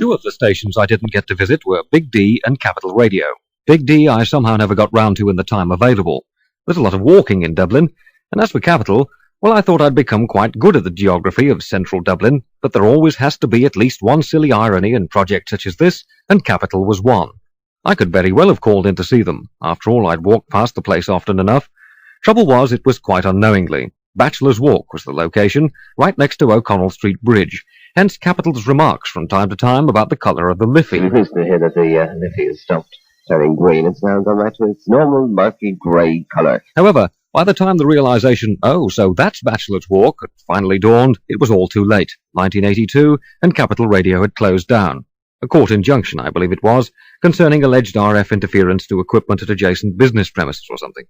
Two of the stations I didn't get to visit were Big D and Capital Radio. Big D I somehow never got round to in the time available. There's a lot of walking in Dublin, and as for Capital, well, I thought I'd become quite good at the geography of central Dublin, but there always has to be at least one silly irony in projects such as this, and Capital was one. I could very well have called in to see them. After all, I'd walked past the place often enough. Trouble was, it was quite unknowingly. Bachelor's Walk was the location, right next to O'Connell Street Bridge, hence Capital's remarks from time to time about the colour of the Liffey. I'm pleased to hear that the Liffey has stopped turning green. It's now gone back to its normal murky grey colour. However, by the time the realization, oh, so that's Bachelor's Walk, had finally dawned, it was all too late. 1982, and Capital Radio had closed down. A court injunction, I believe it was, concerning alleged RF interference to equipment at adjacent business premises or something.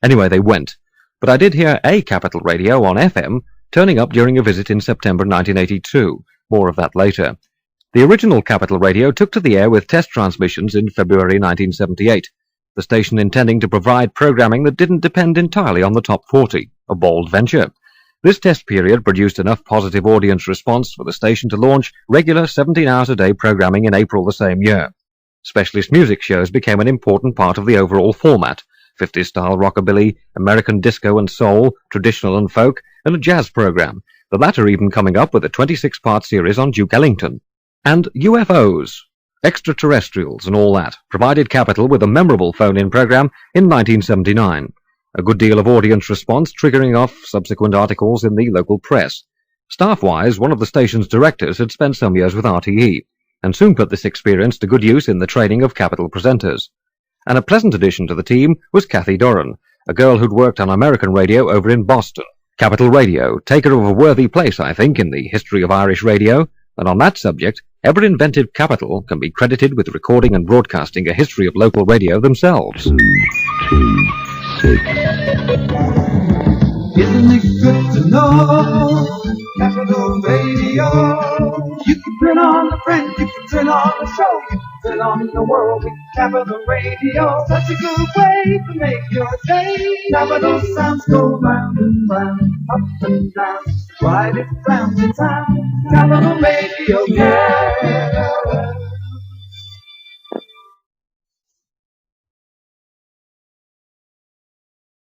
Anyway, they went. But I did hear a Capital Radio on FM turning up during a visit in September 1982. More of that later. The original Capital Radio took to the air with test transmissions in February 1978, the station intending to provide programming that didn't depend entirely on the top 40, a bold venture. This test period produced enough positive audience response for the station to launch regular 17 hours a day programming in April the same year. Specialist music shows became an important part of the overall format, 50s-style rockabilly, American disco and soul, traditional and folk, and a jazz program, the latter even coming up with a 26-part series on Duke Ellington. And UFOs, extraterrestrials and all that, provided Capital with a memorable phone-in program in 1979. A good deal of audience response triggering off subsequent articles in the local press. Staff-wise, one of the station's directors had spent some years with RTE, and soon put this experience to good use in the training of Capital presenters. And a pleasant addition to the team was Kathy Doran, a girl who'd worked on American radio over in Boston. Capital Radio, taker of a worthy place, I think, in the history of Irish radio, and on that subject, ever-inventive Capital can be credited with recording and broadcasting a history of local radio themselves. 2, 6. Isn't it good to know Capital Radio? You can turn on a friend, you can turn on a show, you can turn on the world with Capital Radio. Such a good way to make your day. Capital sounds go round and round, up and down, right it round the town. Capital Radio, yeah.